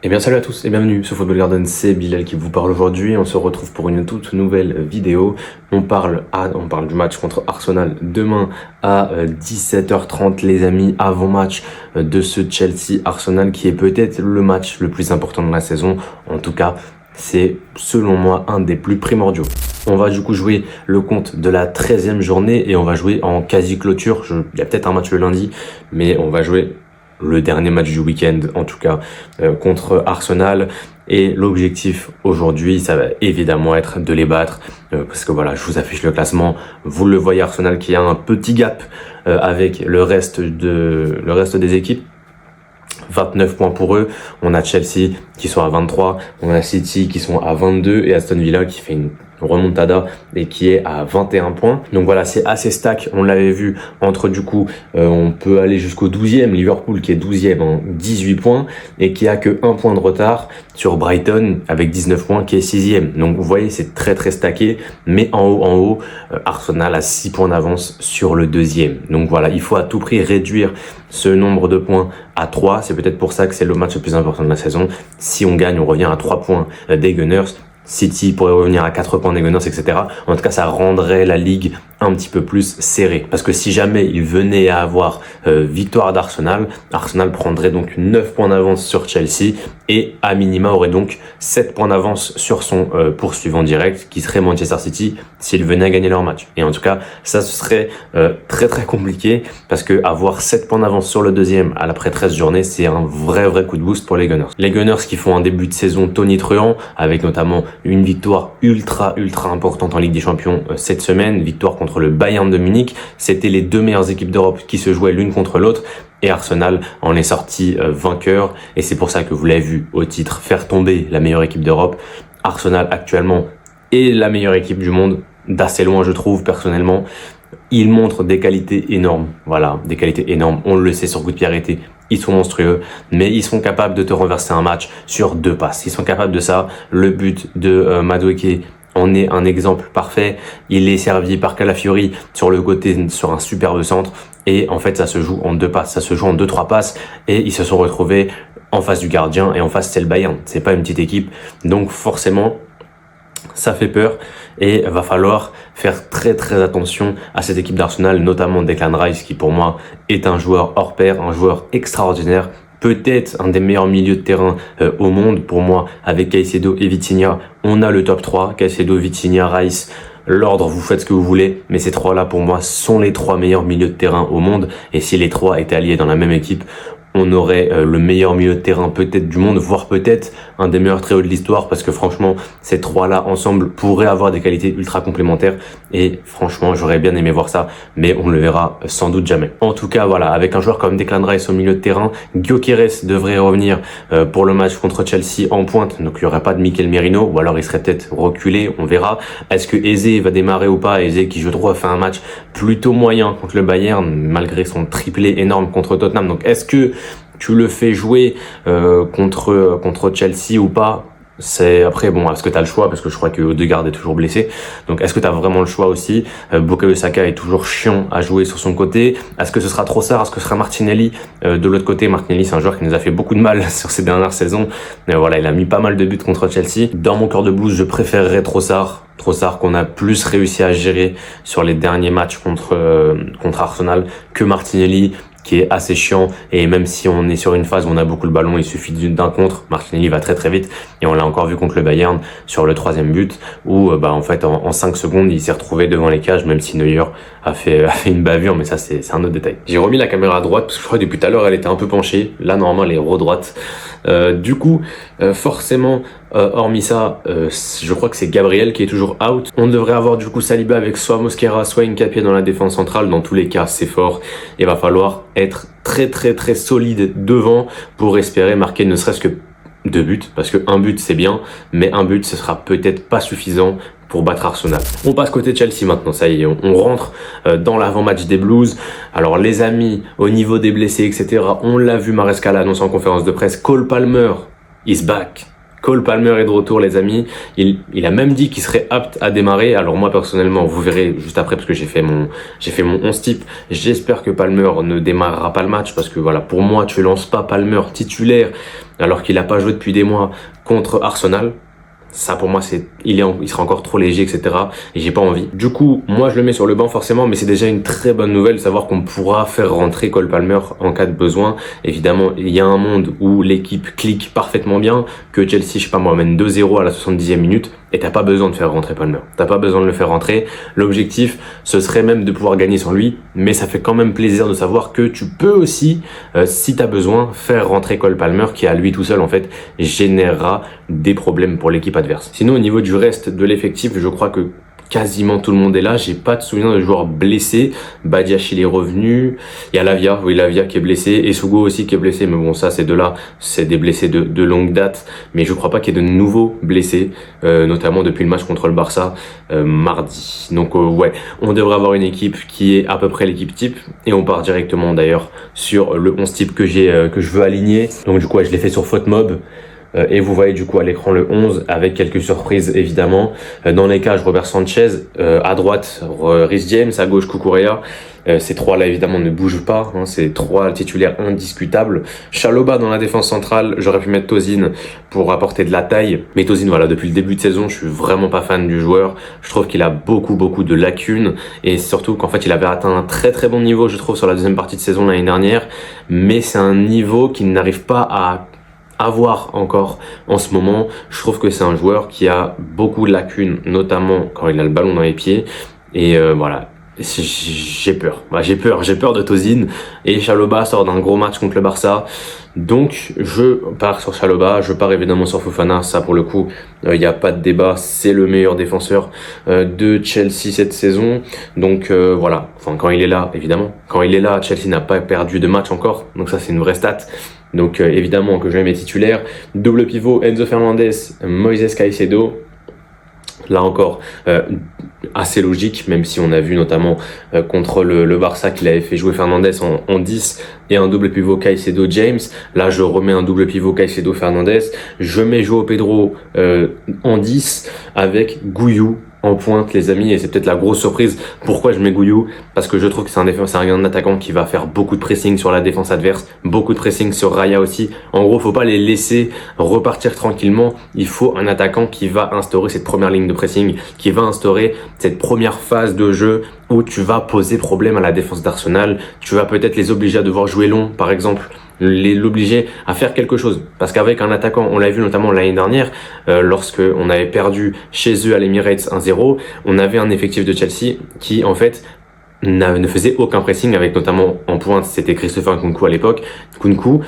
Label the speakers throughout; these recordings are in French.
Speaker 1: Eh bien salut à tous et bienvenue sur Football Garden, c'est Bilal qui vous parle aujourd'hui. On se retrouve pour une toute nouvelle vidéo. On parle du match contre Arsenal demain à 17h30 les amis, avant match de ce Chelsea-Arsenal qui est peut-être le match le plus important de la saison. En tout cas, c'est selon moi un des plus primordiaux. On va du coup jouer le compte de la 13e journée et on va jouer en quasi-clôture. Il y a peut-être un match le lundi, mais on va jouer le dernier match du week-end, en tout cas, contre Arsenal. Et l'objectif aujourd'hui, ça va évidemment être de les battre, parce que voilà, je vous affiche le classement. Vous le voyez, Arsenal qui a un petit gap avec le reste des équipes. 29 points pour eux. On a Chelsea qui sont à 23, on a City qui sont à 22 et Aston Villa qui fait une remontada et qui est à 21 points. Donc voilà, c'est assez stack. On l'avait vu entre du coup, on peut aller jusqu'au 12e, Liverpool qui est 12e en 18 points et qui a que 1 point de retard sur Brighton avec 19 points qui est 6e. Donc vous voyez, c'est très stacké, mais en haut, Arsenal a 6 points d'avance sur le deuxième. Donc voilà, il faut à tout prix réduire ce nombre de points à 3. C'est peut-être pour ça que c'est le match le plus important de la saison. Si on gagne, on revient à 3 points des Gunners. City pourrait revenir à 4 points des Gunners, etc. En tout cas, ça rendrait la ligue un petit peu plus serrée. Parce que si jamais il venait à avoir victoire d'Arsenal, Arsenal prendrait donc 9 points d'avance sur Chelsea et à minima aurait donc 7 points d'avance sur son poursuivant direct qui serait Manchester City s'il venait à gagner leur match. Et en tout cas, ça ce serait très compliqué parce que avoir 7 points d'avance sur le deuxième à l'après 13 journées, c'est un vrai coup de boost pour les Gunners. Les Gunners qui font un début de saison tonitruant avec notamment une victoire ultra importante en Ligue des Champions cette semaine, victoire contre le Bayern de Munich. C'était les deux meilleures équipes d'Europe qui se jouaient l'une contre l'autre et Arsenal en est sorti vainqueur et c'est pour ça que vous l'avez vu au titre faire tomber la meilleure équipe d'Europe. Arsenal actuellement est la meilleure équipe du monde, d'assez loin je trouve personnellement. Ils montrent des qualités énormes, voilà, des qualités énormes, on le sait sur coup de pied arrêté. Ils sont monstrueux, mais ils sont capables de te renverser un match sur 2 passes. Ils sont capables de ça. Le but de Madueke en est un exemple parfait. Il est servi par Calafiori sur le côté, sur un superbe centre. Et en fait, ça se joue en 2 passes. Ça se joue en 2-3 passes. Et ils se sont retrouvés en face du gardien. Et en face, c'est le Bayern. C'est pas une petite équipe. Donc forcément, ça fait peur et va falloir faire très attention à cette équipe d'Arsenal, notamment Declan Rice qui pour moi est un joueur hors pair, un joueur extraordinaire, peut-être un des meilleurs milieux de terrain au monde pour moi avec Caicedo et Vitinha. On a le top 3, Caicedo, Vitinha, Rice. L'ordre, vous faites ce que vous voulez, mais ces 3-là pour moi sont les 3 meilleurs milieux de terrain au monde et si les 3 étaient alliés dans la même équipe, on aurait le meilleur milieu de terrain peut-être du monde, voire peut-être un des meilleurs trios de l'histoire parce que franchement, ces 3-là ensemble pourraient avoir des qualités ultra complémentaires et franchement, j'aurais bien aimé voir ça, mais on le verra sans doute jamais. En tout cas, voilà, avec un joueur comme Declan Rice au milieu de terrain, Gyökeres devrait revenir pour le match contre Chelsea en pointe, donc il n'y aurait pas de Mikel Merino ou alors il serait peut-être reculé, on verra. Est-ce que Eze va démarrer ou pas? Eze qui je trouve a fait un match plutôt moyen contre le Bayern malgré son triplé énorme contre Tottenham, donc est-ce que tu le fais jouer contre Chelsea ou pas? C'est après bon, est-ce que tu as le choix parce que je crois que Odegaard est toujours blessé. Donc est-ce que tu as vraiment le choix aussi? Bukayo Saka est toujours chiant à jouer sur son côté. Est-ce que ce sera Trossard? Est-ce que ce sera Martinelli de l'autre côté? Martinelli, c'est un joueur qui nous a fait beaucoup de mal sur ces dernières saisons. Mais voilà, il a mis pas mal de buts contre Chelsea. Dans mon cœur de blues, je préférerais Trossard qu'on a plus réussi à gérer sur les derniers matchs contre Arsenal que Martinelli qui est assez chiant et même si on est sur une phase où on a beaucoup le ballon, il suffit d'un contre, Martinelli va très vite et on l'a encore vu contre le Bayern sur le 3e but où en fait en 5 secondes il s'est retrouvé devant les cages même si Neuer a fait une bavure, mais ça c'est un autre détail. J'ai remis la caméra à droite parce que je crois que depuis tout à l'heure elle était un peu penchée, là normalement elle est redroite. Du coup forcément hormis ça je crois que c'est Gabriel qui est toujours out. On devrait avoir du coup Saliba avec soit Mosquera soit Nkapie dans la défense centrale. Dans tous les cas c'est fort et va falloir être très solide devant pour espérer marquer ne serait-ce que 2 buts parce que un but c'est bien mais un but ce sera peut-être pas suffisant pour battre Arsenal. On passe côté Chelsea maintenant, ça y est, on rentre dans l'avant-match des Blues. Alors les amis, au niveau des blessés etc, on l'a vu, Maresca l'a annoncé en conférence de presse, Cole Palmer is back. Cole Palmer est de retour, les amis. Il a même dit qu'il serait apte à démarrer. Alors moi, personnellement, vous verrez juste après parce que j'ai fait mon 11 type. J'espère que Palmer ne démarrera pas le match parce que voilà, pour moi, tu lances pas Palmer titulaire alors qu'il a pas joué depuis des mois contre Arsenal. Ça pour moi il sera encore trop léger, etc. Et j'ai pas envie. Du coup, moi je le mets sur le banc forcément, mais c'est déjà une très bonne nouvelle de savoir qu'on pourra faire rentrer Cole Palmer en cas de besoin. Évidemment, il y a un monde où l'équipe clique parfaitement bien, que Chelsea, je sais pas moi, mène 2-0 à la 70e minute, et t'as pas besoin de faire rentrer Palmer. T'as pas besoin de le faire rentrer. L'objectif, ce serait même de pouvoir gagner sans lui, mais ça fait quand même plaisir de savoir que tu peux aussi, si t'as besoin, faire rentrer Cole Palmer, qui à lui tout seul en fait générera des problèmes pour l'équipe adverse. Sinon, au niveau du reste de l'effectif, je crois que quasiment tout le monde est là. J'ai pas de souvenir de joueurs blessés. Badiachil est revenu. Il y a Lavia qui est blessé. Et Sugo aussi qui est blessé. Mais bon, ça, ces deux-là, c'est des blessés de longue date. Mais je crois pas qu'il y ait de nouveaux blessés, notamment depuis le match contre le Barça mardi. Donc ouais, on devrait avoir une équipe qui est à peu près l'équipe type. Et on part directement d'ailleurs sur le 11 type que je veux aligner. Donc du coup, ouais, je l'ai fait sur FotMob. Et vous voyez du coup à l'écran le 11 avec quelques surprises évidemment. Dans les cages, Robert Sanchez, à droite Reece James, à gauche Cucurella. Ces trois-là évidemment ne bougent pas, hein, c'est trois titulaires indiscutables. Chalobah dans la défense centrale, j'aurais pu mettre Tosin pour apporter de la taille. Mais Tosin, voilà, depuis le début de saison, je suis vraiment pas fan du joueur. Je trouve qu'il a beaucoup de lacunes et surtout qu'en fait il avait atteint un très bon niveau, je trouve, sur la deuxième partie de saison l'année dernière. Mais c'est un niveau qu'il n'arrive pas à avoir encore en ce moment. Je trouve que c'est un joueur qui a beaucoup de lacunes, notamment quand il a le ballon dans les pieds. Et voilà, j'ai peur. J'ai peur de Tosin. Et Chalobah sort d'un gros match contre le Barça. Donc je pars sur Chalobah, je pars évidemment sur Fofana. Ça pour le coup, il n'y a pas de débat, c'est le meilleur défenseur de Chelsea cette saison. Donc voilà, enfin quand il est là, évidemment. Quand il est là, Chelsea n'a pas perdu de match encore. Donc ça c'est une vraie stat. Donc évidemment que je mets mes titulaires. Double pivot, Enzo Fernandez, Moises Caicedo. Là encore, assez logique, même si on a vu notamment contre le Barça qu'il avait fait jouer Fernandez en 10 et un double pivot Caicedo James. Là, je remets un double pivot Caicedo Fernandez. Je mets Joao Pedro en 10 avec Gouillou en pointe, les amis, et c'est peut-être la grosse surprise. Pourquoi je mets Gouillou? Parce que je trouve que c'est un attaquant qui va faire beaucoup de pressing sur la défense adverse, beaucoup de pressing sur Raya aussi. En gros, faut pas les laisser repartir tranquillement. Il faut un attaquant qui va instaurer cette première ligne de pressing, qui va instaurer cette première phase de jeu où tu vas poser problème à la défense d'Arsenal. Tu vas peut-être les obliger à devoir jouer long, par exemple, l'obliger à faire quelque chose. Parce qu'avec un attaquant, on l'a vu notamment l'année dernière, lorsque on avait perdu chez eux à l'Emirates 1-0, on avait un effectif de Chelsea qui, en fait, ne faisait aucun pressing, avec notamment en pointe, c'était Christopher Nkunku à l'époque. Nkunku,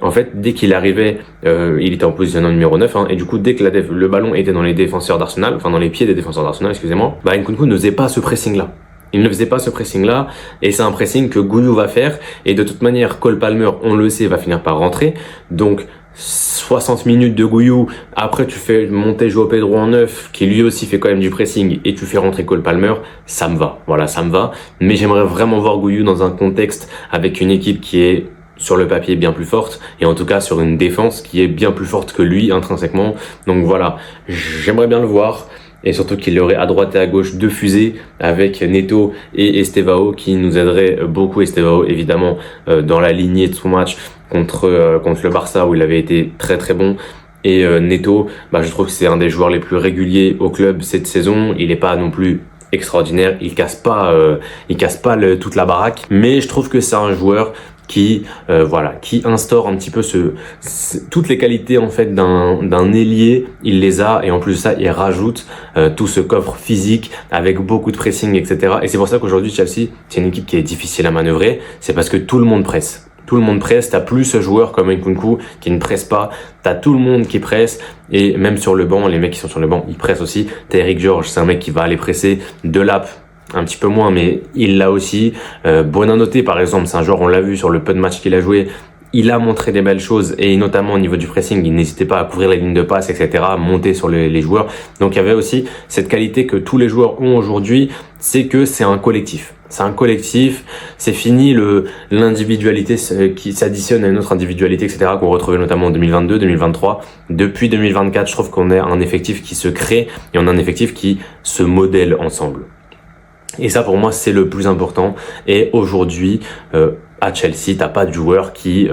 Speaker 1: en fait, dès qu'il arrivait, il était en positionnement numéro 9, hein, et du coup, dès que le ballon était dans les défenseurs d'Arsenal, enfin dans les pieds des défenseurs d'Arsenal, excusez-moi, Nkunku ne faisait pas ce pressing-là. Il ne faisait pas ce pressing-là, et c'est un pressing que Gouillou va faire, et de toute manière, Cole Palmer, on le sait, va finir par rentrer, donc 60 minutes de Gouillou, après tu fais monter Joao Pedro en 9, qui lui aussi fait quand même du pressing, et tu fais rentrer Cole Palmer, ça me va, voilà, ça me va, mais j'aimerais vraiment voir Gouillou dans un contexte avec une équipe qui est sur le papier bien plus forte, et en tout cas sur une défense qui est bien plus forte que lui intrinsèquement, donc voilà, j'aimerais bien le voir. Et surtout qu'il y aurait à droite et à gauche deux fusées avec Neto et Estevao qui nous aideraient beaucoup. Estevao évidemment dans la lignée de son match contre le Barça où il avait été très bon. Et Neto, je trouve que c'est un des joueurs les plus réguliers au club cette saison. Il n'est pas non plus extraordinaire, il casse pas toute la baraque, mais je trouve que c'est un joueur qui instaure un petit peu toutes les qualités en fait d'un ailier, il les a, et en plus de ça il rajoute tout ce coffre physique avec beaucoup de pressing, etc. Et c'est pour ça qu'aujourd'hui Chelsea, c'est une équipe qui est difficile à manœuvrer, c'est parce que tout le monde presse. Tout le monde presse, t'as plus ce joueur comme Nkunku qui ne presse pas, t'as tout le monde qui presse, et même sur le banc, les mecs qui sont sur le banc, ils pressent aussi. T'as Eric George, c'est un mec qui va aller presser, Delap, un petit peu moins, mais il l'a aussi. Buonanotte, par exemple, c'est un joueur, on l'a vu sur le peu de matchs qu'il a joué, il a montré des belles choses, et notamment au niveau du pressing, il n'hésitait pas à couvrir les lignes de passe, etc., monter sur les joueurs. Donc il y avait aussi cette qualité que tous les joueurs ont aujourd'hui, c'est que c'est un collectif. C'est un collectif, c'est fini l'individualité qui s'additionne à une autre individualité, etc., qu'on retrouvait notamment en 2022, 2023. Depuis 2024, je trouve qu'on a un effectif qui se crée et on a un effectif qui se modèle ensemble. Et ça, pour moi, c'est le plus important. Et aujourd'hui, à Chelsea, t'as pas de joueur qui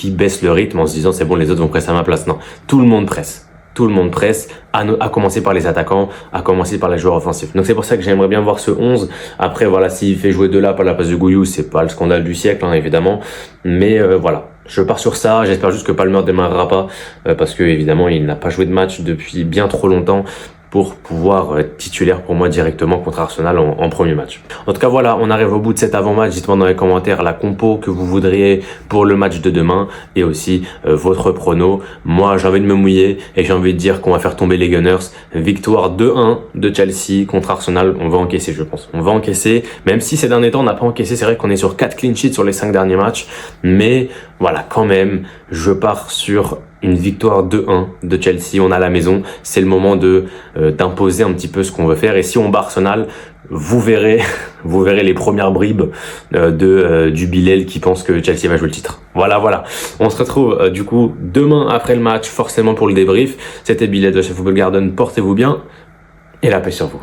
Speaker 1: baisse le rythme en se disant c'est bon, les autres vont presser à ma place. Non, tout le monde presse. Tout le monde presse, à commencer par les attaquants, à commencer par les joueurs offensifs. Donc c'est pour ça que j'aimerais bien voir ce 11. Après, voilà, s'il fait jouer Delap à la place de Gouillou, c'est pas le scandale du siècle, hein, évidemment. Mais voilà, je pars sur ça. J'espère juste que Palmer démarrera pas, parce que évidemment, il n'a pas joué de match depuis bien trop longtemps pour pouvoir être titulaire pour moi directement contre Arsenal en premier match. En tout cas, voilà, on arrive au bout de cet avant-match. Dites-moi dans les commentaires la compo que vous voudriez pour le match de demain et aussi votre prono. Moi, j'ai envie de me mouiller et j'ai envie de dire qu'on va faire tomber les Gunners. Victoire 2-1 de Chelsea contre Arsenal. On va encaisser, je pense. On va encaisser, même si ces derniers temps, on n'a pas encaissé. C'est vrai qu'on est sur 4 clean sheets sur les 5 derniers matchs. Mais voilà, quand même, je pars sur une victoire 2-1 de Chelsea. On a la maison, c'est le moment d'imposer un petit peu ce qu'on veut faire. Et si on bat Arsenal, vous verrez les premières bribes du Bilal qui pense que Chelsea va jouer le titre. Voilà. On se retrouve du coup demain après le match, forcément pour le débrief. C'était Bilal de chez Football Garden. Portez-vous bien et la paix sur vous.